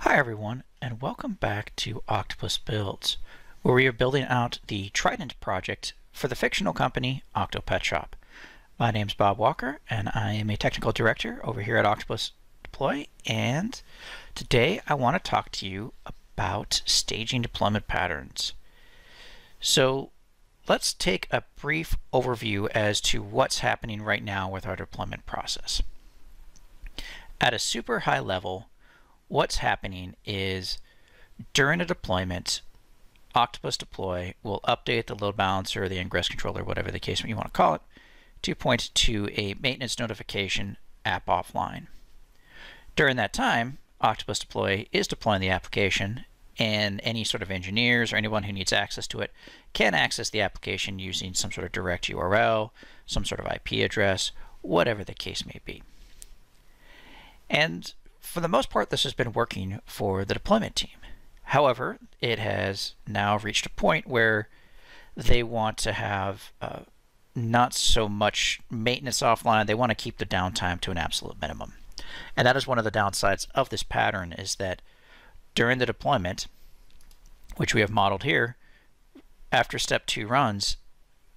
Hi everyone, and welcome back to Octopus Builds, where we are building out the Trident project for the fictional company Octopet Shop. My name is Bob Walker, and I am a technical director over here at Octopus Deploy, and today I want to talk to you about staging deployment patterns. So let's take a brief overview as to what's happening right now with our deployment process. At a super high level, what's happening is during a deployment, Octopus Deploy will update the load balancer, the ingress controller, whatever the case you want to call it, to point to a maintenance notification app offline. During that time, Octopus Deploy is deploying the application, and any sort of engineers or anyone who needs access to it can access the application using some sort of direct URL, some sort of IP address, whatever the case may be. And for the most part, this has been working for the deployment team. However, it has now reached a point where they want to have not so much maintenance offline. They want to keep the downtime to an absolute minimum. And that is one of the downsides of this pattern, is that during the deployment, which we have modeled here, after step 2 runs,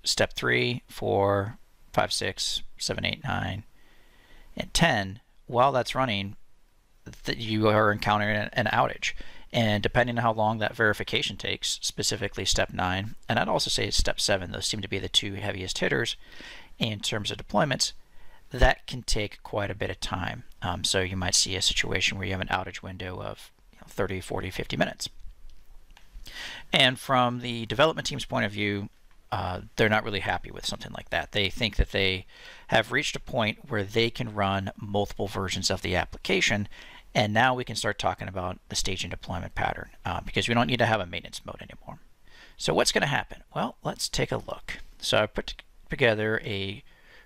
step 3, 4, 5, 6, 7, 8, 9, and 10, while that's running, that you are encountering an outage. And depending on how long that verification takes, specifically step 9, and I'd also say step 7, those seem to be the two heaviest hitters in terms of deployments, that can take quite a bit of time. So you might see a situation where you have an outage window of 30, 40, 50 minutes. And from the development team's point of view, they're not really happy with something like that. They think that they have reached a point where they can run multiple versions of the application, and now we can start talking about the staging deployment pattern, because we don't need to have a maintenance mode anymore. So what's going to happen? Well, let's take a look. So I put together a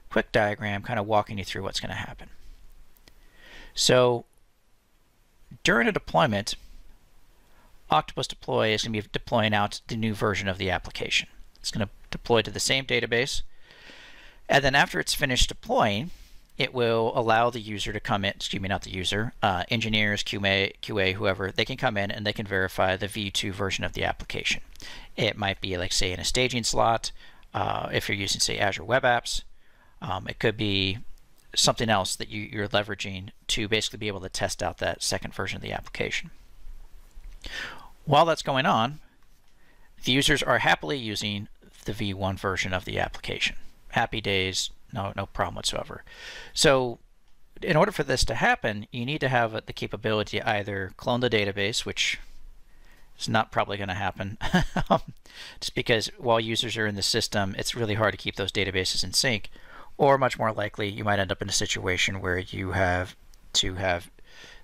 quick diagram kind of walking you through what's going to happen. So during a deployment, Octopus Deploy is going to be deploying out the new version of the application. It's going to deploy to the same database, and then after it's finished deploying, it will allow the user to come in, excuse me, not the user, engineers, QA, whoever, they can come in and they can verify the V2 version of the application. It might be, like, say, in a staging slot, if you're using, say, Azure Web Apps. It could be something else that you're leveraging to basically be able to test out that second version of the application. While that's going on, the users are happily using the V1 version of the application. Happy days, no problem whatsoever. So in order for this to happen, you need to have the capability to either clone the database, which is not probably going to happen, just because while users are in the system, it's really hard to keep those databases in sync. Or much more likely, you might end up in a situation where you have to have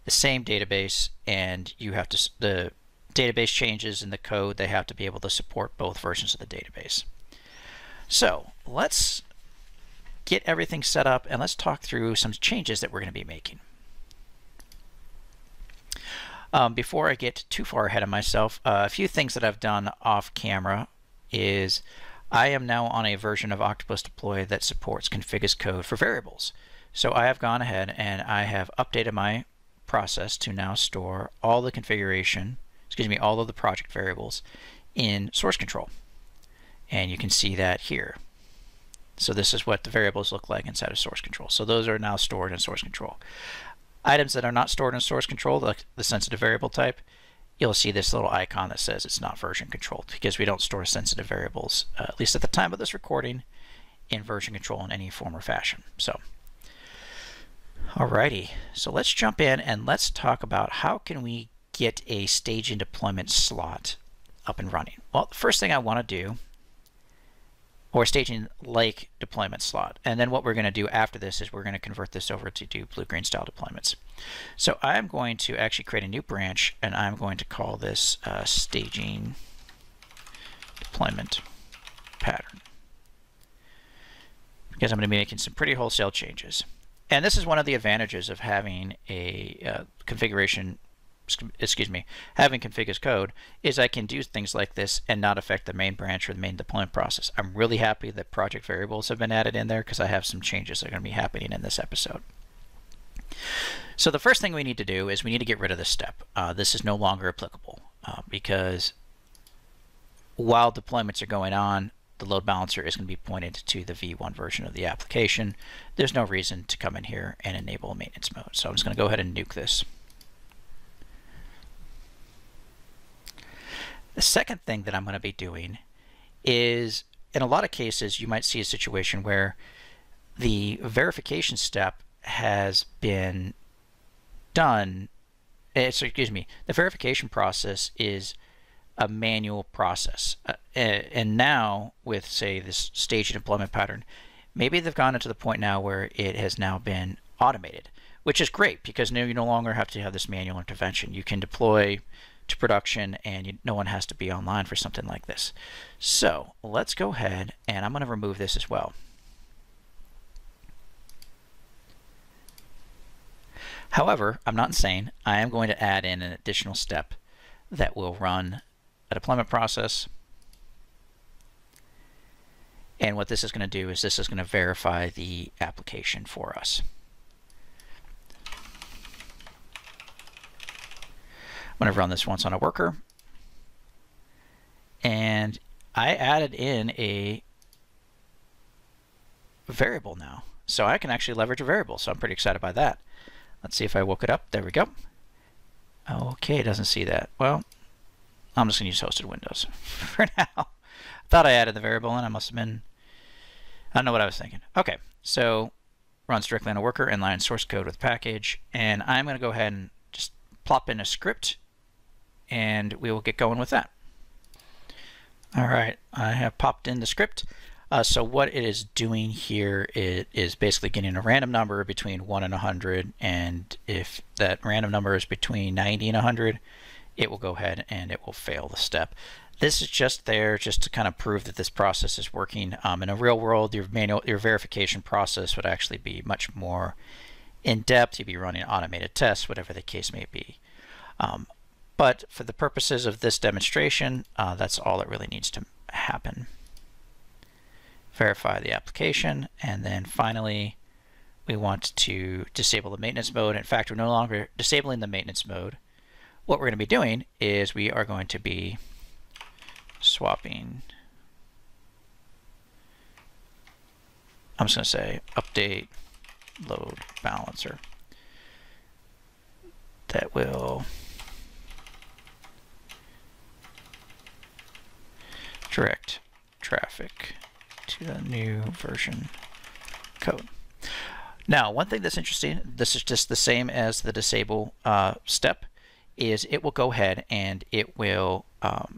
the same database, and you have to, the database changes in the code, they have to be able to support both versions of the database. So let's get everything set up, and let's talk through some changes that we're going to be making. Before I get too far ahead of myself, a few things that I've done off camera is I am now on a version of Octopus Deploy that supports config as code for variables. So I have gone ahead and I have updated my process to now store all the configuration, all of the project variables in source control. And you can see that here. So this is what the variables look like inside of source control. So those are now stored in source control. Items that are not stored in source control, like the sensitive variable type, you'll see this little icon that says it's not version controlled, because we don't store sensitive variables, at least at the time of this recording, in version control in any form or fashion. So, alrighty, so let's jump in and let's talk about how can we get a staging deployment slot up and running. Well, the first thing I want to do, or staging like deployment slot, and then what we're going to do after this is we're going to convert this over to do blue-green style deployments. So I'm going to actually create a new branch, and I'm going to call this staging deployment pattern, because I'm going to be making some pretty wholesale changes. And this is one of the advantages of having a having config as code, is I can do things like this and not affect the main branch or the main deployment process. I'm really happy that project variables have been added in there, because I have some changes that are going to be happening in this episode. So the first thing we need to do is we need to get rid of this step. This is no longer applicable because while deployments are going on, the load balancer is going to be pointed to the V1 version of the application. There's no reason to come in here and enable maintenance mode. So I'm just going to go ahead and nuke this. The second thing that I'm going to be doing is, in a lot of cases, you might see a situation where the verification step has been done. The verification process is a manual process. And now with, say, this staged deployment pattern, maybe they've gotten to the point now where it has now been automated, which is great because now you no longer have to have this manual intervention. You can deploy to production and no one has to be online for something like this. So let's go ahead and I'm going to remove this as well. However, I'm not insane. I am going to add in an additional step that will run a deployment process. And what this is going to do is this is going to verify the application for us. I'm going to run this once on a worker. And I added in a variable now. So I can actually leverage a variable. So I'm pretty excited by that. Let's see if I woke it up. There we go. Okay, it doesn't see that. Well, I'm just going to use hosted Windows for now. Thought I added the variable and I must have been, I don't know what I was thinking. Okay, so runs directly on a worker, inline source code with package. And I'm going to go ahead and just plop in a script and we will get going with that. All right, I have popped in the script. So what it is doing here, it is basically getting a random number between 1 and 100, and if that random number is between 90 and 100, it will go ahead and it will fail the step. This is just there just to kind of prove that this process is working. In a real world, your verification process would actually be much more in-depth. You'd be running automated tests, whatever the case may be. But for the purposes of this demonstration, that's all that really needs to happen. Verify the application, and then finally we want to disable the maintenance mode. In fact, we're no longer disabling the maintenance mode. What we're going to be doing is we are going to be swapping, I'm just going to say update load balancer. That will direct traffic to the new version code. Now, one thing that's interesting, this is just the same as the disable step, is it will go ahead and it will,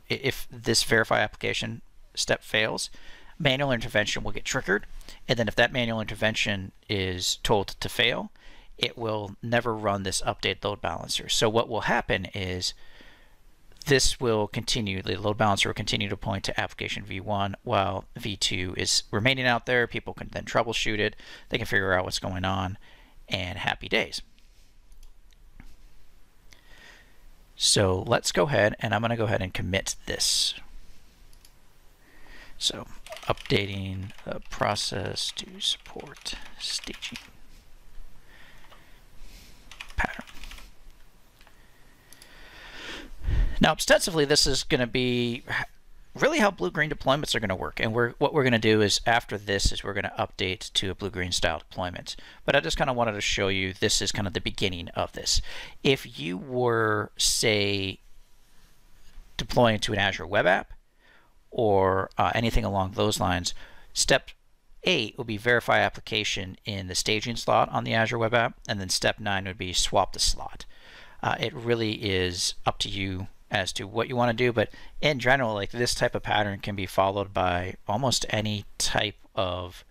if this verify application step fails, manual intervention will get triggered. And then if that manual intervention is told to fail, it will never run this update load balancer. So what will happen is this will continue, the load balancer will continue to point to application V1 while V2 is remaining out there. People can then troubleshoot it. They can figure out what's going on, and happy days. So let's go ahead, and I'm going to go ahead and commit this. So updating the process to support staging pattern. Now, ostensibly, this is going to be really how blue-green deployments are going to work. And what we're going to do is, after this, is we're going to update to a blue-green style deployment. But I just kind of wanted to show you this is kind of the beginning of this. If you were, say, deploying to an Azure web app or anything along those lines, step 8 would be verify application in the staging slot on the Azure web app, and then step 9 would be swap the slot. It really is up to you as to what you want to do, but in general, like, this type of pattern can be followed by almost any type of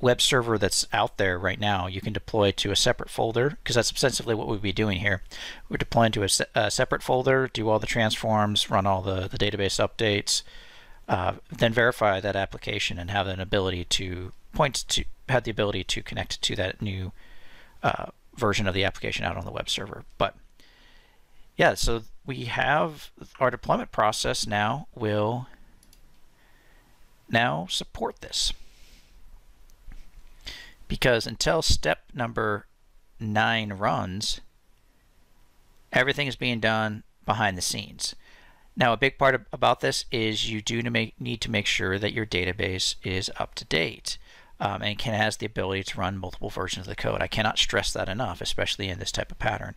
web server that's out there right now. You can deploy to a separate folder, because that's ostensibly what we'll be doing here. We're deploying to a separate folder, do all the transforms, run all the database updates, then verify that application and have an ability to have the ability to connect to that new version of the application out on the web server. But yeah, so we have our deployment process now will support this, because until step number 9 runs, everything is being done behind the scenes. Now, a big part about this is you do need to make sure that your database is up to date and has the ability to run multiple versions of the code. I cannot stress that enough, especially in this type of pattern.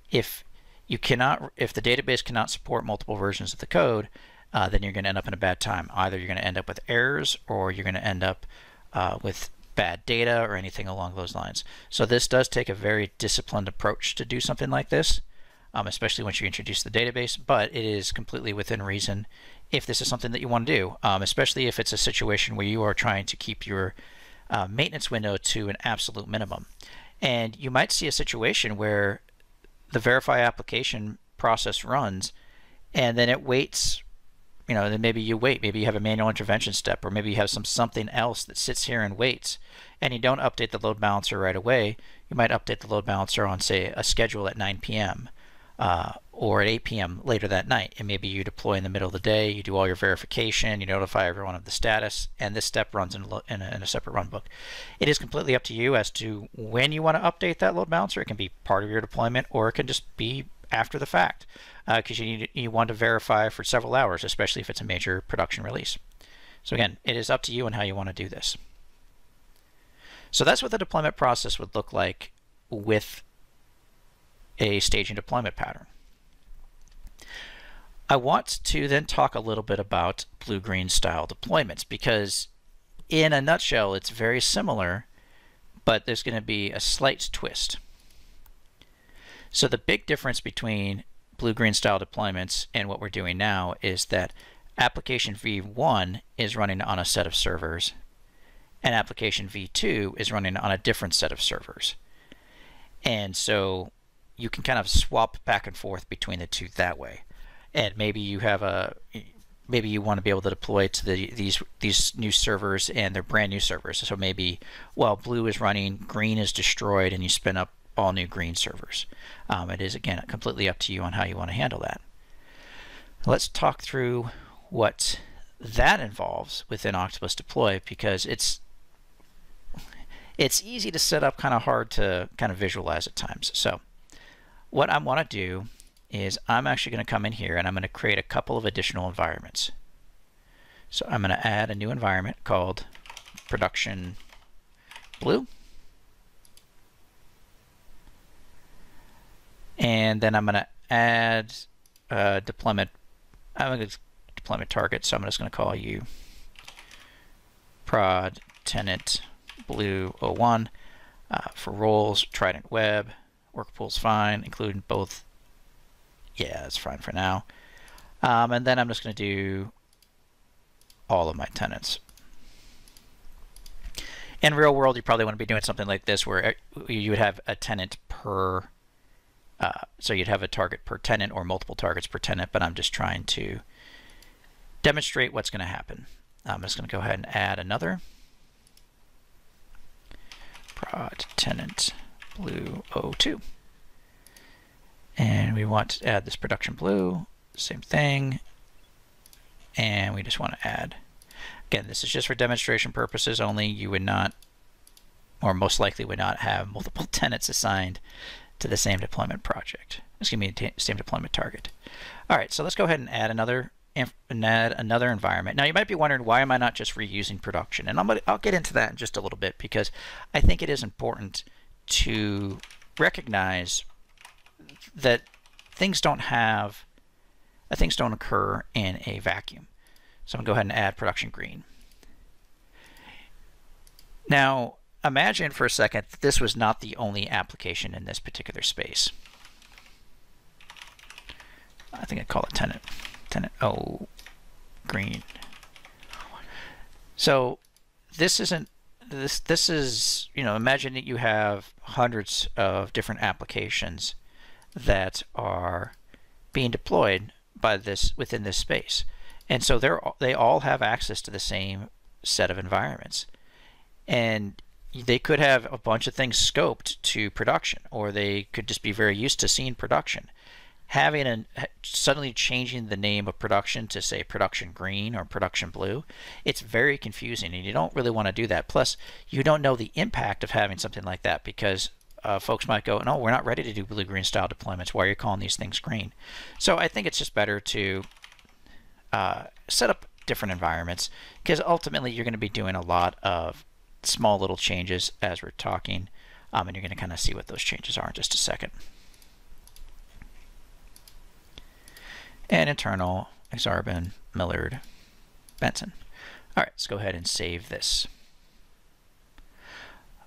If the database cannot support multiple versions of the code, then you're going to end up in a bad time. Either you're going to end up with errors, or you're going to end up with bad data or anything along those lines. So this does take a very disciplined approach to do something like this, especially once you introduce the database, but it is completely within reason if this is something that you want to do, especially if it's a situation where you are trying to keep your maintenance window to an absolute minimum. And you might see a situation where the verify application process runs and then it waits. Then maybe you wait. Maybe you have a manual intervention step, or maybe you have something else that sits here and waits, and you don't update the load balancer right away. You might update the load balancer on, say, a schedule at 9 p.m. Or at 8 p.m. later that night, and maybe you deploy in the middle of the day. You do all your verification. You notify everyone of the status, and this step runs in a separate runbook. It is completely up to you as to when you want to update that load balancer. It can be part of your deployment, or it can just be after the fact, because you want to verify for several hours, especially if it's a major production release. So again, it is up to you on how you want to do this. So that's what the deployment process would look like with a staging deployment pattern. I want to then talk a little bit about blue-green style deployments, because in a nutshell it's very similar, but there's going to be a slight twist. So the big difference between blue-green style deployments and what we're doing now is that application v1 is running on a set of servers, and application v2 is running on a different set of servers. And so you can kind of swap back and forth between the two that way. And maybe you want to be able to deploy to these new servers, and they're brand new servers. So maybe while blue is running, green is destroyed, and you spin up all new green servers. It is, again, completely up to you on how you want to handle that. Let's talk through what that involves within Octopus Deploy, because it's easy to set up, kind of hard to kind of visualize at times. So what I want to do is I'm actually going to come in here and I'm going to create a couple of additional environments. So I'm going to add a new environment called Production Blue. And then I'm going to add deployment target. So I'm just going to call you prod tenant blue 01 for roles, Trident Web, work pool's fine, including both. Yeah, that's fine for now. And then I'm just going to do all of my tenants. In real world, you probably want to be doing something like this, where you would have a tenant per. So you'd have a target per tenant or multiple targets per tenant, but I'm just trying to demonstrate what's going to happen. I'm just going to go ahead and add another prod tenant blue 02. And we want to add this production blue, same thing. And we just want to add, again, this is just for demonstration purposes only. You would not, or most likely would not, have multiple tenants assigned to the same deployment project. It's going to be the same deployment target. All right, so let's go ahead and add another environment. Now you might be wondering, why am I not just reusing production? And I'll get into that in just a little bit, because I think it is important to recognize that things don't occur in a vacuum. So I'm going to go ahead and add production green. Now imagine for a second that this was not the only application in this particular space. I think I'd call it tenant green. So this isn't this is, imagine that you have hundreds of different applications that are being deployed within this space, and so they all have access to the same set of environments, and they could have a bunch of things scoped to production, or they could just be very used to seeing production. Suddenly changing the name of production to, say, production green or production blue, it's very confusing, and you don't really want to do that. Plus, you don't know the impact of having something like that, because folks might go, no, we're not ready to do blue-green style deployments. Why are you calling these things green? So I think it's just better to set up different environments, because ultimately you're going to be doing a lot of small little changes as we're talking, and you're going to kind of see what those changes are in just a second. And internal, Exarban, Millard, Benson. All right, let's go ahead and save this.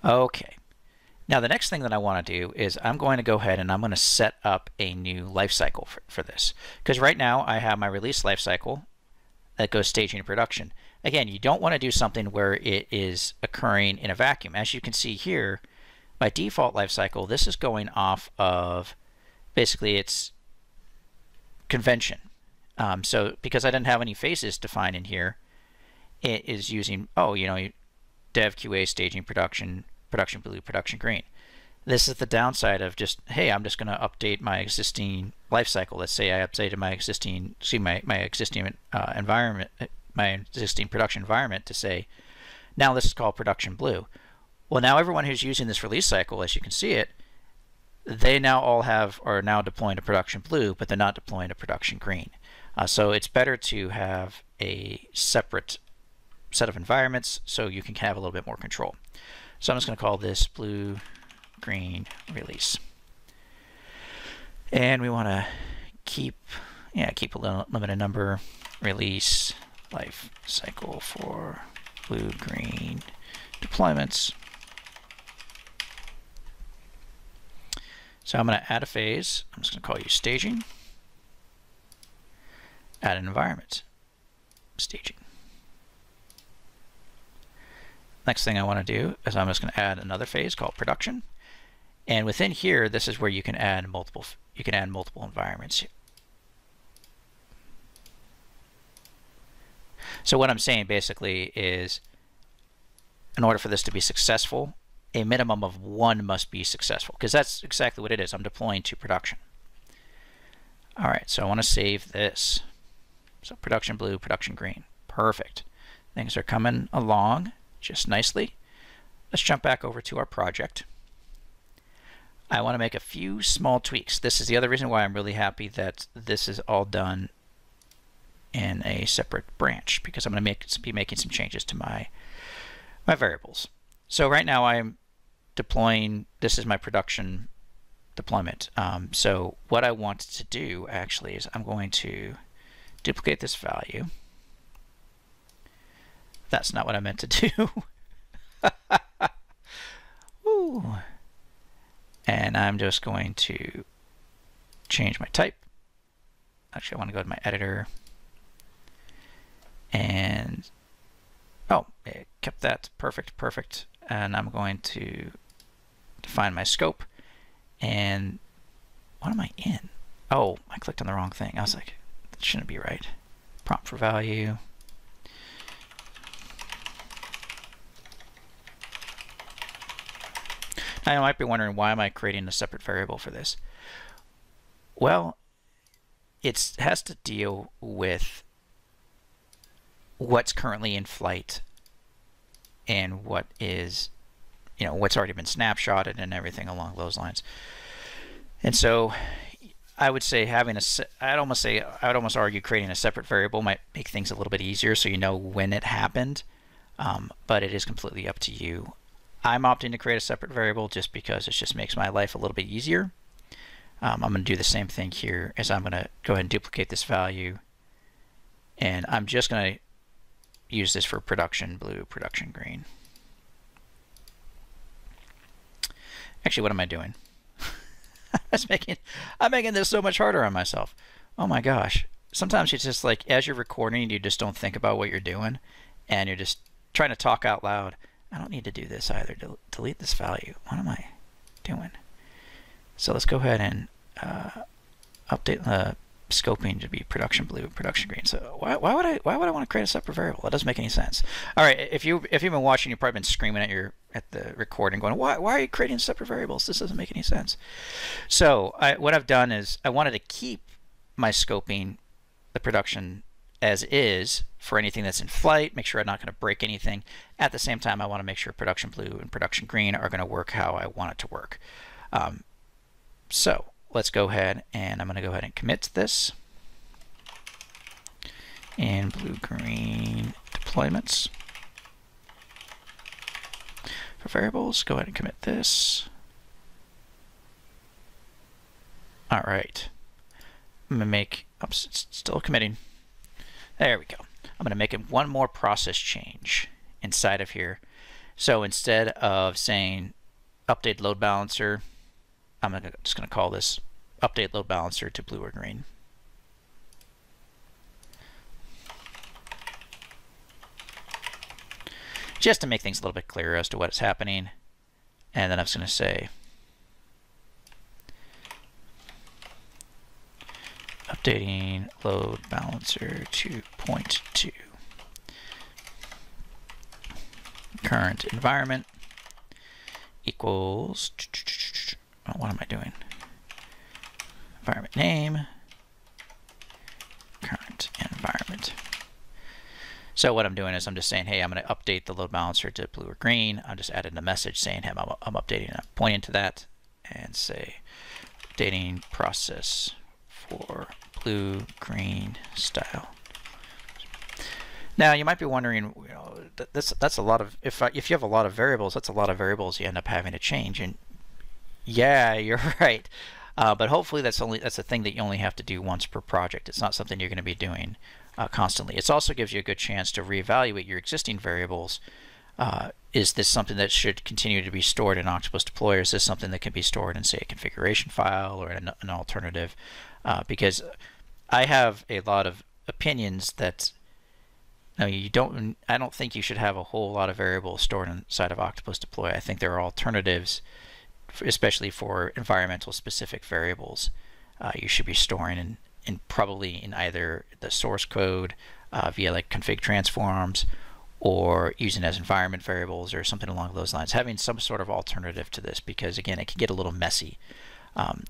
Okay. Now the next thing that I want to do is I'm going to go ahead and I'm going to set up a new life cycle for this. Because right now I have my release life cycle that goes staging to production. Again, you don't want to do something where it is occurring in a vacuum. As you can see here, by default life cycle, this is going off of basically its convention. So because I didn't have any phases defined in here, it is using, dev, QA, staging, production, production blue, production green. This is the downside of just, hey, I'm just going to update my existing life cycle. Let's say I updated my existing, my existing environment, my existing production environment to say, now this is called production blue. Well, now everyone who's using this release cycle, as you can see it, they now all are now deploying to production blue, but they're not deploying to production green. So it's better to have a separate set of environments so you can have a little bit more control. So I'm just going to call this blue, green, release. And we want to keep a limited number, release life cycle for blue, green deployments. So I'm going to add a phase. I'm just going to call you staging. Add an environment, staging. Next thing I want to do is I'm just going to add another phase called production. And within here, this is where you can add multiple environments. So what I'm saying basically is, in order for this to be successful, a minimum of one must be successful, because that's exactly what it is. I'm deploying to production. All right, so I want to save this. So production blue, production green. Perfect. Things are coming along just nicely. Let's jump back over to our project. I want to make a few small tweaks. This is the other reason why I'm really happy that this is all done in a separate branch, because I'm going to be making some changes to my variables. So right now I'm deploying, this is my production deployment. So what I want to do actually is I'm going to duplicate this value. That's not what I meant to do. Woo. And I'm just going to change my type. Actually, I want to go to my editor. And, oh, it kept that perfect. And I'm going to define my scope. And what am I in? Oh, I clicked on the wrong thing. I was like, that shouldn't be right. Prompt for value. Now you might be wondering, why am I creating a separate variable for this? Well, it has to deal with what's currently in flight and what is, what's already been snapshotted and everything along those lines. And so I would say I'd almost argue creating a separate variable might make things a little bit easier, so you know when it happened, but it is completely up to you. I'm opting to create a separate variable just because it just makes my life a little bit easier. I'm going to do the same thing here, as I'm going to go ahead and duplicate this value, and I'm just going to use this for production blue, production green. Actually, what am I doing? I'm making this so much harder on myself. Oh my gosh. Sometimes it's just like, as you're recording, you just don't think about what you're doing, and you're just trying to talk out loud. I don't need to do this either. Delete this value. What am I doing? So let's go ahead and update the scoping to be production blue, production green. So why would I want to create a separate variable? That doesn't make any sense. All right, if you've been watching, you've probably been screaming at the recording, going, why are you creating separate variables? This doesn't make any sense. So what I've done is I wanted to keep my scoping, the production, as is for anything that's in flight, make sure I'm not going to break anything. At the same time, I want to make sure production blue and production green are going to work how I want it to work. So let's go ahead, and I'm going to go ahead and commit this in blue-green deployments. For variables, go ahead and commit this. All right. I'm going to make, oops, it's still committing. There we go. I'm going to make it one more process change inside of here. So instead of saying update load balancer, I'm just going to call this update load balancer to blue or green. Just to make things a little bit clearer as to what is happening. And then I'm just going to say updating load balancer to point to current environment equals, oh, what am I doing? Environment name, current environment. So what I'm doing is I'm just saying, hey, I'm going to update the load balancer to blue or green. I'm just adding a message saying, hey, I'm updating, I'm pointing to that, and say updating process for blue, green style. Now you might be wondering, you know, that's a lot of, if you have a lot of variables, that's a lot of variables you end up having to change. And yeah, you're right. But hopefully that's a thing that you only have to do once per project. It's not something you're going to be doing constantly. It also gives you a good chance to reevaluate your existing variables. Is this something that should continue to be stored in Octopus Deploy, or is this something that can be stored in, say, a configuration file or an alternative? Because I have a lot of opinions that no, I don't think you should have a whole lot of variables stored inside of Octopus Deploy. I think there are alternatives, especially for environmental specific variables. You should be storing in probably in either the source code via like config transforms, or using as environment variables or something along those lines. Having some sort of alternative to this, because again, it can get a little messy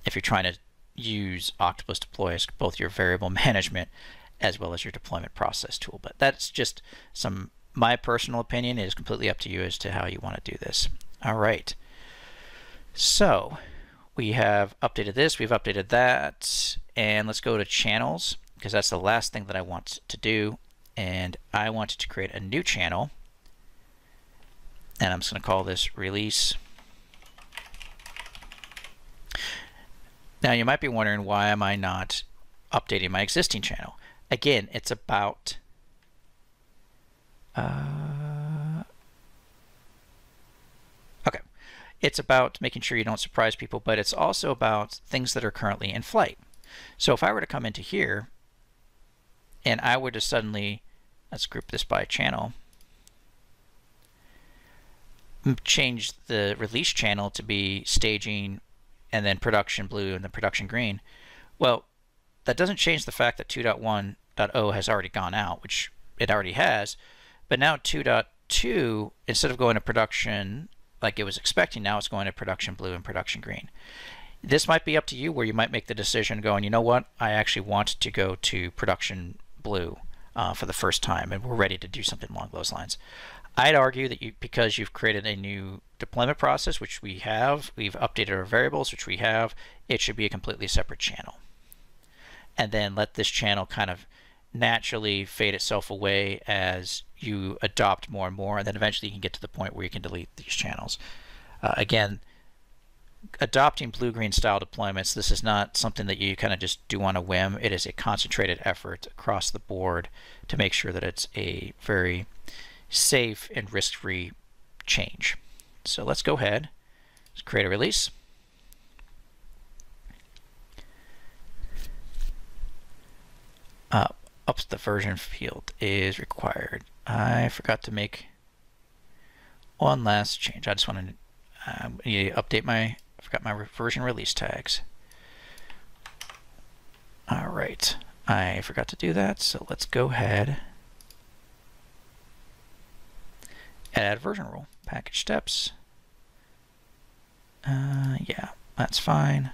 if you're trying to use Octopus Deploy as both your variable management as well as your deployment process tool. But that's just my personal opinion. It is completely up to you as to how you want to do this. All right. So we have updated this, we've updated that, and let's go to channels, because that's the last thing that I want to do. And I want to create a new channel, and I'm just going to call this release. Now you might be wondering, why am I not updating my existing channel? Again, it's about okay. It's about making sure you don't surprise people, but it's also about things that are currently in flight. So if I were to come into here and I were to suddenly, let's group this by channel, change the release channel to be staging and then production blue and then production green, well, that doesn't change the fact that 2.1.0 has already gone out, which it already has, but now 2.2, instead of going to production like it was expecting, now it's going to production blue and production green. This might be up to you, where you might make the decision going, you know what, I actually want to go to production blue for the first time, and we're ready to do something along those lines. I'd argue that because you've created a new deployment process, which we have, we've updated our variables, which we have, it should be a completely separate channel. And then let this channel kind of naturally fade itself away as you adopt more and more, and then eventually you can get to the point where you can delete these channels. Again, adopting blue-green style deployments, this is not something that you kind of just do on a whim. It is a concentrated effort across the board to make sure that it's a very safe and risk-free change. So let's go ahead, let's create a release. Up the version field is required. I forgot to make one last change. I just want to update I forgot my version release tags. All right, I forgot to do that, so let's go ahead and add version rule. Package steps. Yeah, that's fine.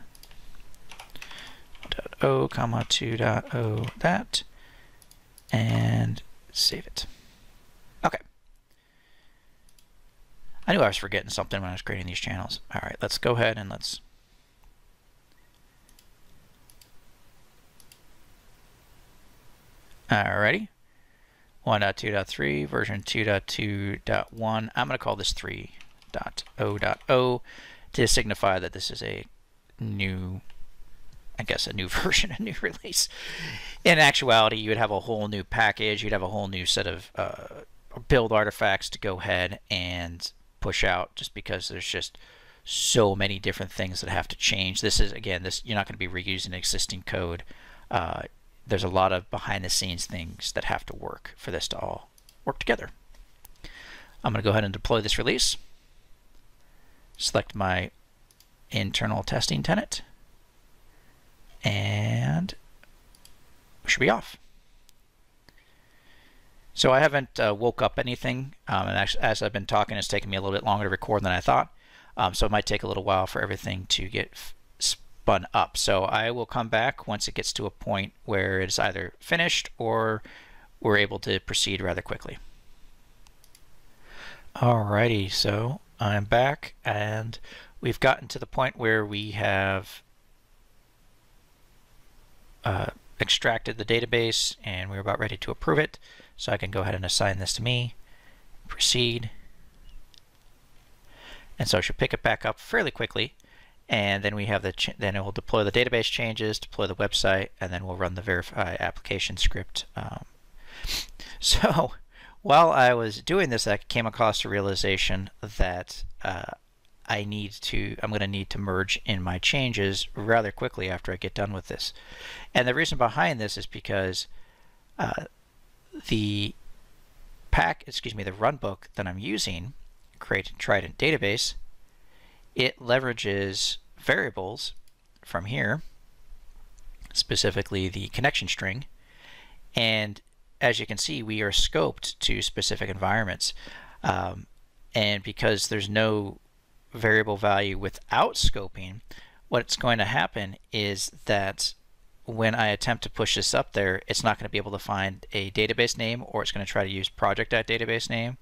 1.0, 2.0 that, and save it. Okay. I knew I was forgetting something when I was creating these channels. All right, let's go ahead and let's Alrighty. 1.2.3, version 2.2.1. I'm going to call this 3.0.0 to signify that this is a new, I guess, a new version, a new release. In actuality, you would have a whole new package. You'd have a whole new set of build artifacts to go ahead and push out, just because there's just so many different things that have to change. This is, again, you're not going to be reusing existing code. There's a lot of behind-the-scenes things that have to work for this to all work together. I'm going to go ahead and deploy this release. Select my internal testing tenant, and we should be off. So I haven't woke up anything, and actually, as I've been talking, it's taken me a little bit longer to record than I thought. So it might take a little while for everything to get spun up. So I will come back once it gets to a point where it's either finished or we're able to proceed rather quickly. Alrighty, so I'm back, and we've gotten to the point where we have extracted the database, and we're about ready to approve it. So I can go ahead and assign this to me, proceed. And so I should pick it back up fairly quickly, and then we have then it will deploy the database changes, deploy the website, and then we'll run the verify application script. So while I was doing this, I came across the realization that I'm going to need to merge in my changes rather quickly after I get done with this. And the reason behind this is because the runbook that I'm using, Trident database, it leverages variables from here, specifically the connection string, and as you can see, we are scoped to specific environments, and because there's no variable value without scoping, what's going to happen is that when I attempt to push this up there, it's not going to be able to find a database name, or it's going to try to use project.database name.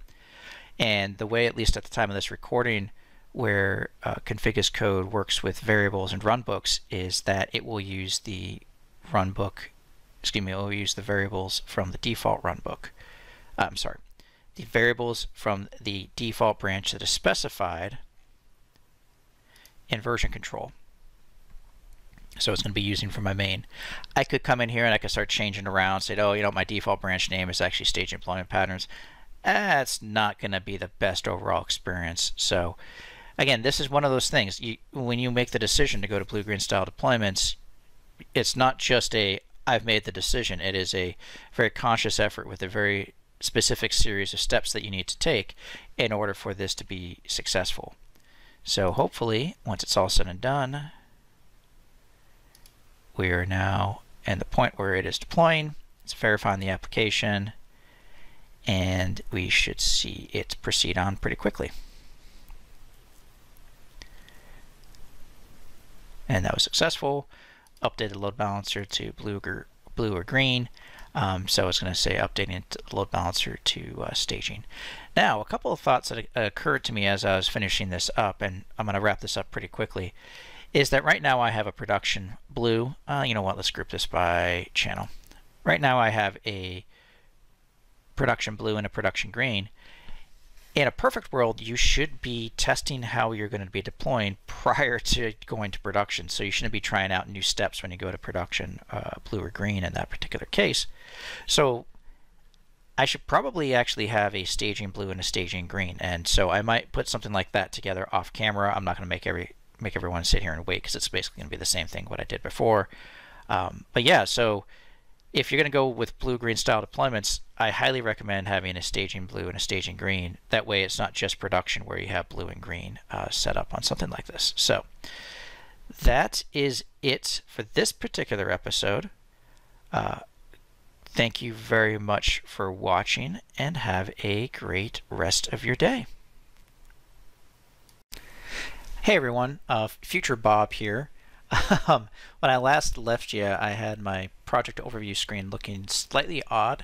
And the way, at least at the time of this recording, where config as code works with variables and runbooks, is that it will use the it will use the variables from the default runbook. The variables from the default branch that is specified in version control. So it's going to be using for my main. I could come in here and I could start changing around, say, oh, my default branch name is actually stage employment patterns. That's not going to be the best overall experience. So again, this is one of those things. When you make the decision to go to blue-green style deployments, it's not just I've made the decision. It is a very conscious effort with a very specific series of steps that you need to take in order for this to be successful. So hopefully, once it's all said and done, we are now at the point where it is deploying. It's verifying the application, and we should see it proceed on pretty quickly. And that was successful. Updated load balancer to blue or green. So it's going to say updating the load balancer to staging. Now, a couple of thoughts that occurred to me as I was finishing this up, and I'm going to wrap this up pretty quickly, is that right now I have a production blue. You know what? Let's group this by channel. Right now I have a production blue and a production green. In a perfect world, you should be testing how you're going to be deploying prior to going to production. So you shouldn't be trying out new steps when you go to production, blue or green in that particular case. So I should probably actually have a staging blue and a staging green. And so I might put something like that together off camera. I'm not going to make everyone sit here and wait, because it's basically going to be the same thing what I did before. But yeah, so if you're going to go with blue-green style deployments, I highly recommend having a staging blue and a staging green. That way it's not just production where you have blue and green set up on something like this. So that is it for this particular episode. Thank you very much for watching, and have a great rest of your day. Hey everyone, Future Bob here. When I last left you, I had my project overview screen looking slightly odd,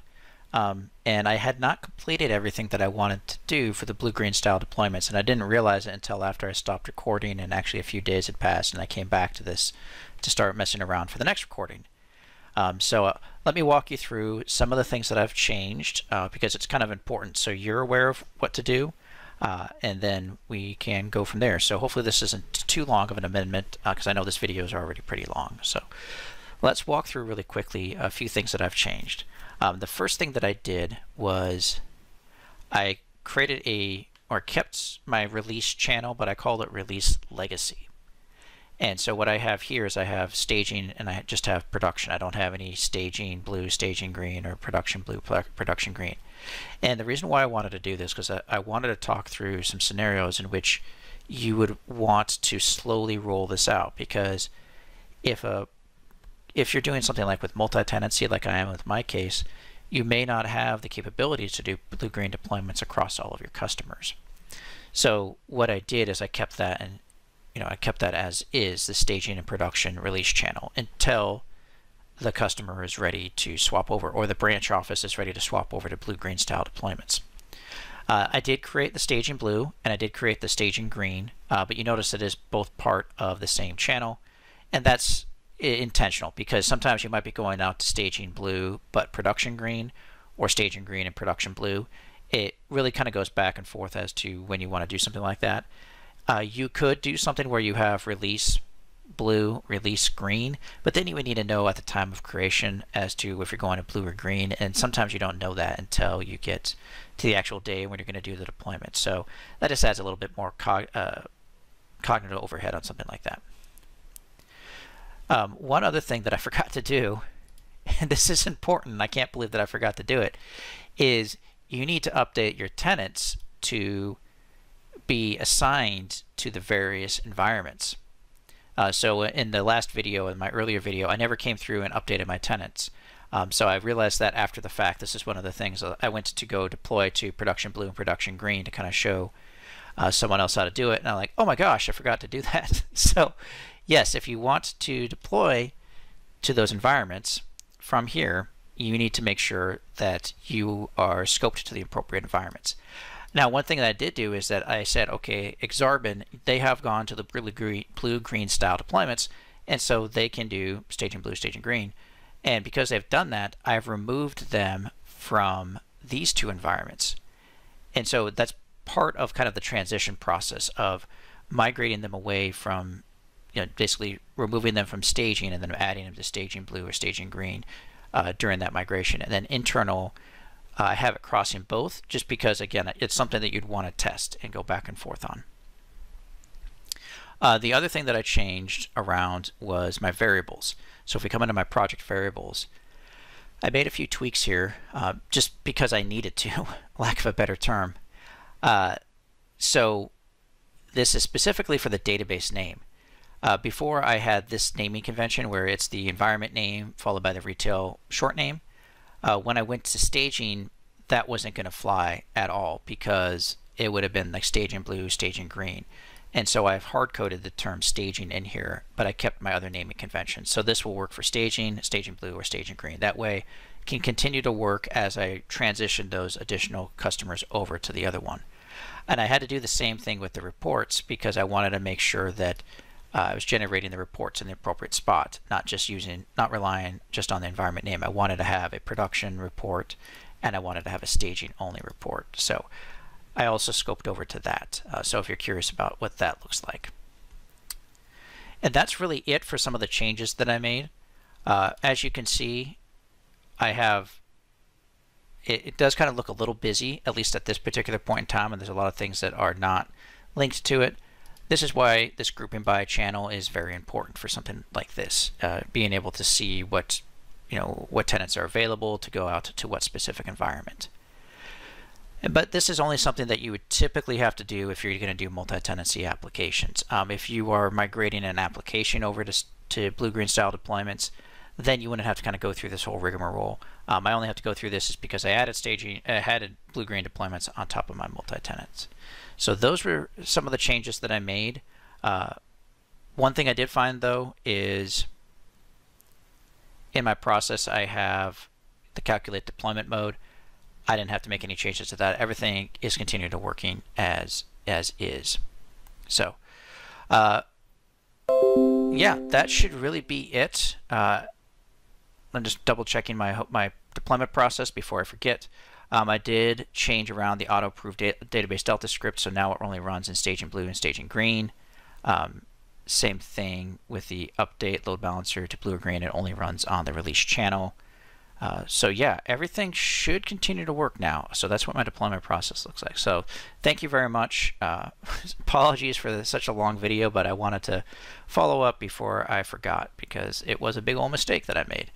and I had not completed everything that I wanted to do for the blue-green style deployments, and I didn't realize it until after I stopped recording, and actually a few days had passed, and I came back to this to start messing around for the next recording. Let me walk you through some of the things that I've changed because it's kind of important so you're aware of what to do, and then we can go from there. So hopefully this isn't too long of an amendment because I know this video is already pretty long. So let's walk through really quickly a few things that I've changed. The first thing that I did was I created or kept my release channel, but I called it release legacy. And so what I have here is I have staging and I just have production. I don't have any staging blue, staging green, or production blue, production green. And the reason why I wanted to do this because I wanted to talk through some scenarios in which you would want to slowly roll this out, because if you're doing something like with multi-tenancy like I am with my case, you may not have the capability to do blue-green deployments across all of your customers. So what I did is I kept that as is, the staging and production release channel, until the customer is ready to swap over, or the branch office is ready to swap over to blue-green style deployments. I did create the staging blue and I did create the staging green, but you notice it is both part of the same channel, and that's intentional because sometimes you might be going out to staging blue but production green, or staging green and production blue. It really kind of goes back and forth as to when you want to do something like that. You could do something where you have release blue, release green, but then you would need to know at the time of creation as to if you're going to blue or green, and sometimes you don't know that until you get to the actual day when you're going to do the deployment. So that just adds a little bit more cognitive overhead on something like that. One other thing that I forgot to do, and this is important, and I can't believe that I forgot to do it, is you need to update your tenants to be assigned to the various environments. So in the last video, in my earlier video, I never came through and updated my tenants. So I realized that after the fact. This is one of the things I went to go deploy to production blue and production green to kind of show someone else how to do it, and I'm like, oh my gosh, I forgot to do that. So yes, if you want to deploy to those environments from here, you need to make sure that you are scoped to the appropriate environments. Now, one thing that I did do is that I said, okay, Exarban, they have gone to the blue-green style deployments, and so they can do staging blue, staging green. And because they've done that, I've removed them from these two environments. And so that's part of kind of the transition process of migrating them away from, basically removing them from staging and then adding them to staging blue or staging green during that migration. And then internal, I have it crossing both just because, again, it's something that you'd want to test and go back and forth on. The other thing that I changed around was my variables. So if we come into my project variables, I made a few tweaks here just because I needed to, lack of a better term. So this is specifically for the database name. Before I had this naming convention where it's the environment name followed by the retail short name. When I went to staging, that wasn't going to fly at all because it would have been like staging blue, staging green. And so I've hard-coded the term staging in here, but I kept my other naming conventions. So this will work for staging, staging blue, or staging green. That way it can continue to work as I transition those additional customers over to the other one. And I had to do the same thing with the reports because I wanted to make sure that I was generating the reports in the appropriate spot, not relying just on the environment name. I wanted to have a production report and I wanted to have a staging only report. So I also scoped over to that. So if you're curious about what that looks like. And that's really it for some of the changes that I made. As you can see, it does kind of look a little busy, at least at this particular point in time, and there's a lot of things that are not linked to it. This is why this grouping by channel is very important for something like this, being able to see what tenants are available to go out to what specific environment. But this is only something that you would typically have to do if you're going to do multi-tenancy applications. If you are migrating an application over to blue-green style deployments, then you wouldn't have to kind of go through this whole rigmarole. I only have to go through this is because I added blue-green deployments on top of my multi-tenants. So those were some of the changes that I made. One thing I did find though is in my process I have the calculate deployment mode. I didn't have to make any changes to that. Everything is continuing to working as is. So yeah, that should really be it. I'm just double checking my deployment process before I forget. I did change around the auto-approve database delta script, so now it only runs in staging blue and staging green. Same thing with the update load balancer to blue or green. It only runs on the release channel. So yeah, everything should continue to work now. So that's what my deployment process looks like. So thank you very much. Apologies for such a long video, but I wanted to follow up before I forgot because it was a big old mistake that I made.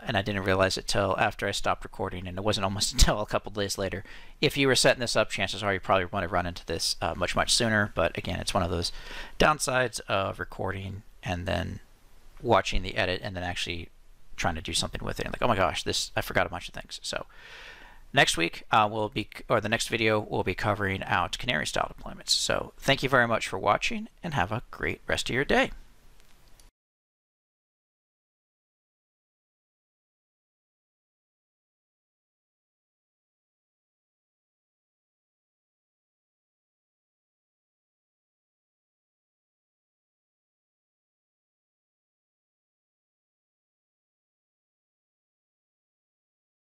And I didn't realize it till after I stopped recording, and it wasn't almost until a couple days later. If you were setting this up, chances are you probably want to run into this much sooner. But again, it's one of those downsides of recording and then watching the edit and then actually trying to do something with it. And like, oh my gosh, I forgot a bunch of things. So next week the next video we'll be covering out canary style deployments. So thank you very much for watching and have a great rest of your day.